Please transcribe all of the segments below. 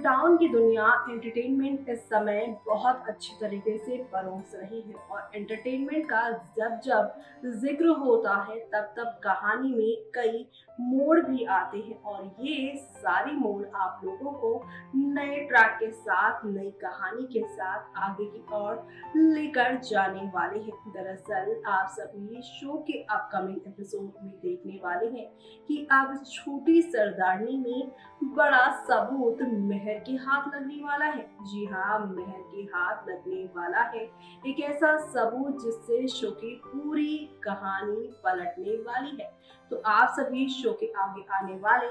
Town की दुनिया entertainment इस समय बहुत अच्छी तरीके से परोस रही है और एंटरटेनमेंट का जब जब जिक्र होता है तब तब कहानी में कई मोड़ भी आते हैं और ये सारी मोड़ आप लोगों को नए ट्रैक के साथ नई कहानी के साथ आगे की ओर लेकर जाने वाले हैं। दरअसल आप सभी शो के अपकमिंग एपिसोड में देखने वाले हैं कि अब छोटी सरदारनी में बड़ा सबूत मेहर के हाथ लगने वाला है। जी हाँ, मेहर के हाथ लगने वाला है एक ऐसा सबूत जिससे शो की पूरी कहानी पलटने वाली है। तो आप सभी शो के आगे आने वाले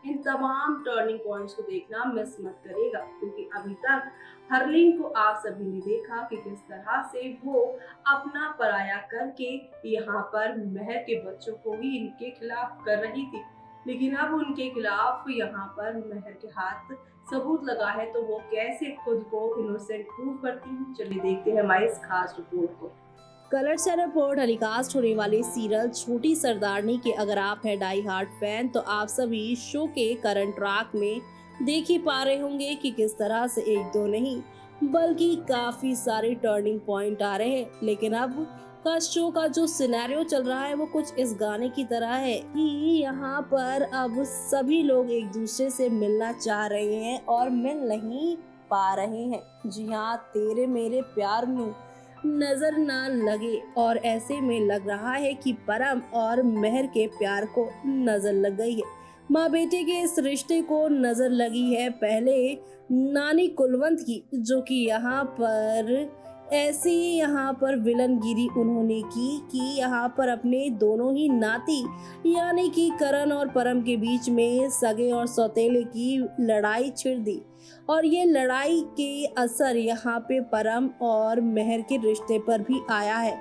इन तमाम टर्निंग पॉइंट्स को देखना मिस मत करेगा, क्योंकि अभी तक हरलीन को आप सभी ने देखा कि किस तरह से वो अपना पराया करके यहाँ पर मेहर के बच्चों को ही इनके खिलाफ कर रही थी, लेकिन अब उनके खिलाफ यहाँ पर मेहर के हाथ सबूत लगा है तो वो कैसे खुद को इनोसेंट प्रूव करती है। चलिए देखते हैं हमारी इस खास रिपोर्ट को। कलर से रिपोर्ट टेलीकास्ट होने वाले सीरियल छोटी सरदारनी के अगर आप हैं डाई हार्ट फैन तो आप सभी शो के करंट ट्रैक में देख ही पा रहे होंगे कि किस तरह से एक दो नहीं बल्कि काफी सारे टर्निंग पॉइंट आ रहे हैं। लेकिन अब का शो का जो सिनेरियो चल रहा है वो कुछ इस गाने की तरह है कि यहाँ पर अब सभी लोग एक दूसरे से मिलना चाह रहे हैं और मिल नहीं पा रहे हैं। जी हाँ, तेरे मेरे प्यार में नजर ना लगे और ऐसे में लग रहा है कि परम और मेहर के प्यार को नजर लग गई है। माँ बेटे के इस रिश्ते को नजर लगी है पहले नानी कुलवंत की, जो कि यहाँ पर ऐसी यहाँ पर विलनगिरी उन्होंने की कि यहाँ पर अपने दोनों ही नाती यानी कि करण और परम के बीच में सगे और सौतेले की लड़ाई छिड़ दी और ये लड़ाई के असर यहाँ पे परम और मेहर के रिश्ते पर भी आया है।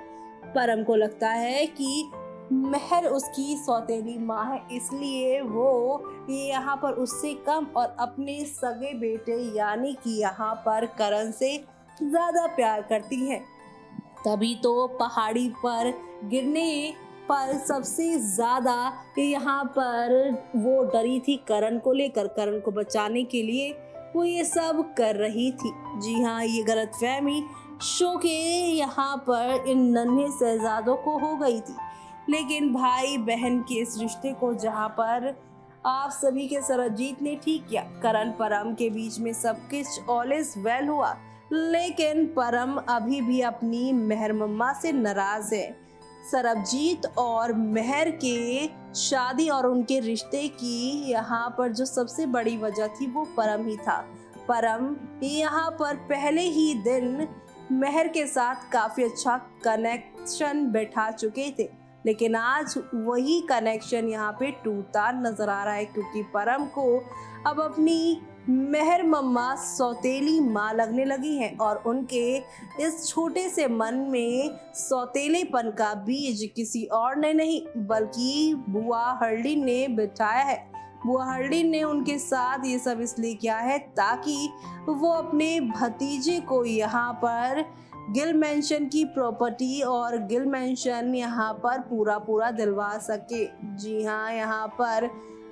परम को लगता है कि मेहर उसकी सौतेली माँ है, इसलिए वो ये यहाँ पर उससे कम और अपने सगे बेटे यानी कि यहाँ पर करण से ज्यादा प्यार करती है। तभी तो पहाड़ी पर गिरने पर सबसे ज्यादा यहाँ पर वो डरी थी करण को लेकर, करण को बचाने के लिए वो ये सब कर रही थी। जी हाँ, ये गलतफहमी शो के यहाँ पर इन नन्हे शहजादों को हो गई थी, लेकिन भाई बहन के इस रिश्ते को जहाँ पर आप सभी के सरबजीत ने ठीक किया, करण परम के बीच में सब कुछ ऑल इज वेल हुआ, लेकिन परम अभी भी अपनी मेहर मम्मा से नाराज है। सरबजीत और मेहर के शादी और उनके रिश्ते की यहाँ पर जो सबसे बड़ी वजह थी वो परम ही था। परम यहाँ पर पहले ही दिन मेहर के साथ काफी अच्छा कनेक्शन बैठा चुके थे, लेकिन आज वही कनेक्शन यहाँ पे टूटता नजर आ रहा है, क्योंकि परम को अब अपनी मेहर मम्मा सौतेली माँ लगने लगी हैं और उनके इस छोटे से मन में सौतेलेपन का बीज किसी और ने नहीं बल्कि बुआ हरलीन ने बिठाया है। बुआ हरलीन ने उनके साथ ये सब इसलिए किया है ताकि वो अपने भतीजे को यहाँ पर गिल मेंशन की प्रॉपर्टी और गिल मेंशन यहाँ पर पूरा दिलवा सके। जी हाँ, यहाँ पर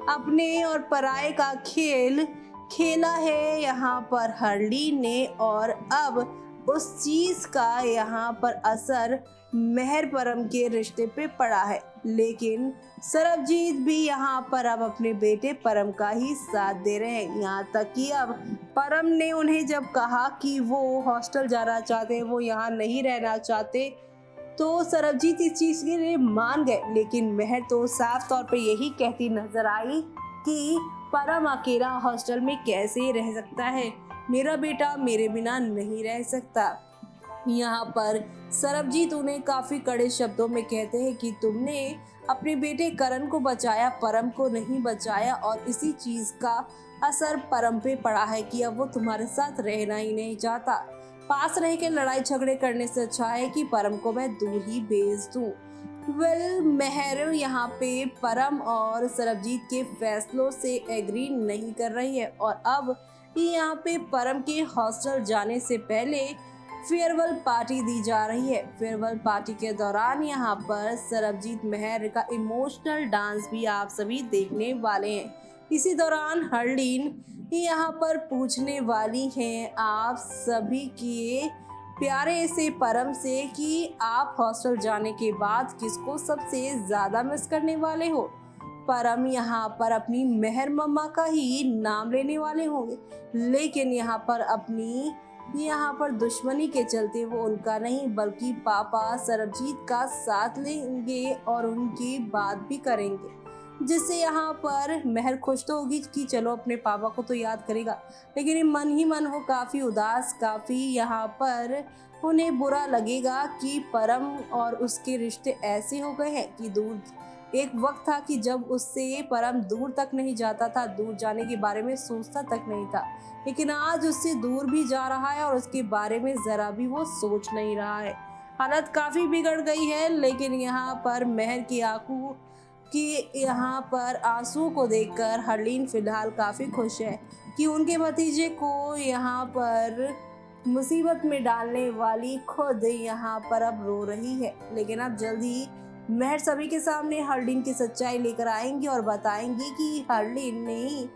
अपने और पराये का खेल खेला है यहाँ पर हरलीन ने और अब उस चीज का यहाँ पर असर मेहर परम के रिश्ते पे पड़ा है। लेकिन सरबजीत भी यहाँ पर अब अपने बेटे परम का ही साथ दे रहे हैं, यहाँ तक कि अब परम ने उन्हें जब कहा कि वो हॉस्टल जाना चाहते हैं, वो यहाँ नहीं रहना चाहते, तो सरबजीत इस चीज के लिए मान गए। लेकिन मेहर तो साफ तौर पे यही कहती नजर आई कि परम अकेला हॉस्टल में कैसे रह सकता है, मेरा बेटा मेरे बिना नहीं रह सकता। यहाँ पर सरबजीत उन्हें काफी कड़े शब्दों में कहते हैं कि तुमने अपने बेटे करण को बचाया, परम को नहीं बचाया और इसी चीज का असर परम पे पड़ा है कि अब वो तुम्हारे साथ रहना ही नहीं चाहता। पास रह के लड़ाई झगड़े करने से अच्छा है कि परम को मैं दूर ही भेज दूं। मेहर यहाँ पे परम और सरबजीत के फैसलों से एग्री नहीं कर रही है और अब यहाँ पे परम के हॉस्टल जाने से पहले फेयरवेल पार्टी दी जा रही है। फेयरवेल पार्टी के दौरान यहाँ पर सरबजीत मेहर का इमोशनल डांस भी आप सभी देखने वाले हैं। इसी दौरान हरलीन यहाँ पर पूछने वाली हैं आप सभी के प्यारे से परम से कि आप हॉस्टल जाने के बाद किसको सबसे ज़्यादा मिस करने वाले हो। परम यहाँ पर अपनी मेहर मम्मा का ही नाम लेने वाले होंगे, लेकिन यहाँ पर दुश्मनी के चलते वो उनका नहीं बल्कि पापा सरबजीत का साथ लेंगे और उनकी बात भी करेंगे, जिससे यहाँ पर मेहर खुश तो होगी कि चलो अपने पापा को तो याद करेगा, लेकिन मन ही मन वो काफ़ी उदास, काफ़ी यहाँ पर उन्हें बुरा लगेगा कि परम और उसके रिश्ते ऐसे हो गए हैं कि दूर। एक वक्त था कि जब उससे परम दूर तक नहीं जाता था, दूर जाने के बारे में सोचता तक नहीं था, लेकिन आज उससे दूर भी जा रहा है और उसके बारे में ज़रा भी वो सोच नहीं रहा है। हालत काफ़ी बिगड़ गई है, लेकिन यहाँ पर मेहर की आंखों कि यहाँ पर आंसू को देखकर हरलीन फिलहाल काफ़ी खुश है कि उनके भतीजे को यहाँ पर मुसीबत में डालने वाली खुद यहाँ पर अब रो रही है। लेकिन अब जल्दी मेहर सभी के सामने हरलीन की सच्चाई लेकर आएंगी और बताएंगी कि हरलीन ने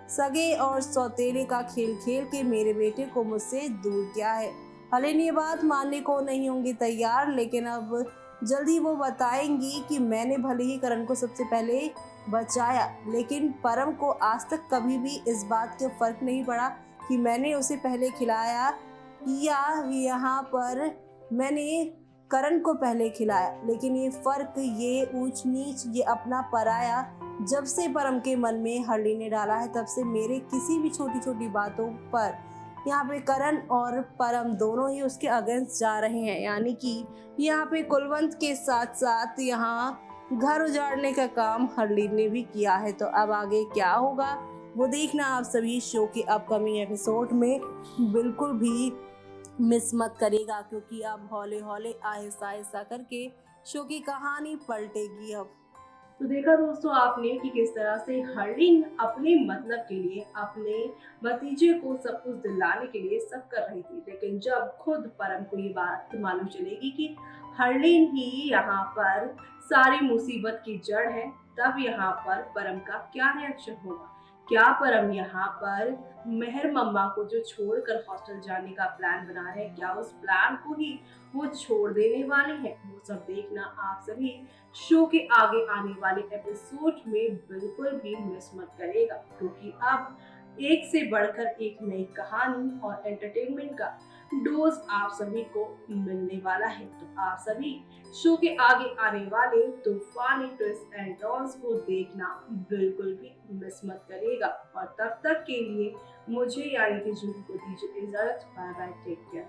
सगे और सौतेले का खेल खेल के मेरे बेटे को मुझसे दूर किया है। हरलीन ये बात मानने को नहीं होंगी तैयार, लेकिन अब जल्दी वो बताएंगी कि मैंने भले ही करण को सबसे पहले बचाया, लेकिन परम को आज तक कभी भी इस बात का फर्क नहीं पड़ा कि मैंने उसे पहले खिलाया या यहाँ पर मैंने करण को पहले खिलाया। लेकिन ये फर्क, ये ऊंच नीच, ये अपना पराया जब से परम के मन में हरलीन ने डाला है, तब से मेरे किसी भी छोटी छोटी बातों पर यहाँ पे करण और परम दोनों ही उसके अगेंस्ट जा रहे हैं। यानी कि यहाँ पे कुलवंत के साथ साथ यहाँ घर उजाड़ने का काम हरलीन ने भी किया है। तो अब आगे क्या होगा वो देखना आप सभी शो के अपकमिंग एपिसोड में बिल्कुल भी मिस मत करेगा, क्योंकि अब हौले हौले आहिस्ता आहिस्ता करके शो की कहानी पलटेगी। अब तो देखा दोस्तों आपने कि किस तरह से हरलीन अपने मतलब के लिए, अपने भतीजे को सब कुछ दिलाने के लिए सब कर रही थी, लेकिन जब खुद परम को ये बात मालूम चलेगी कि हरलीन ही यहाँ पर सारी मुसीबत की जड़ है, तब यहाँ पर परम का क्या रिएक्शन होगा। क्या परम यहाँ पर मेहर मम्मा को जो छोड़कर हॉस्टल जाने का प्लान बना रहे हैं, क्या उस प्लान को ही वो छोड़ देने वाले हैं, वो सब देखना आप सभी शो के आगे आने वाले एपिसोड में बिल्कुल भी मिस मत करेगा, क्योंकि अब एक से बढ़कर एक नई कहानी और एंटरटेनमेंट का डोज आप सभी को मिलने वाला है। तो आप सभी शो के आगे आने वाले तूफानी ट्विस्ट एंड टर्न्स को देखना बिल्कुल भी मिस मत करेगा। और तब तक के लिए मुझे यानी कि जूही को दीजिए इजाजत। Bye bye, take care.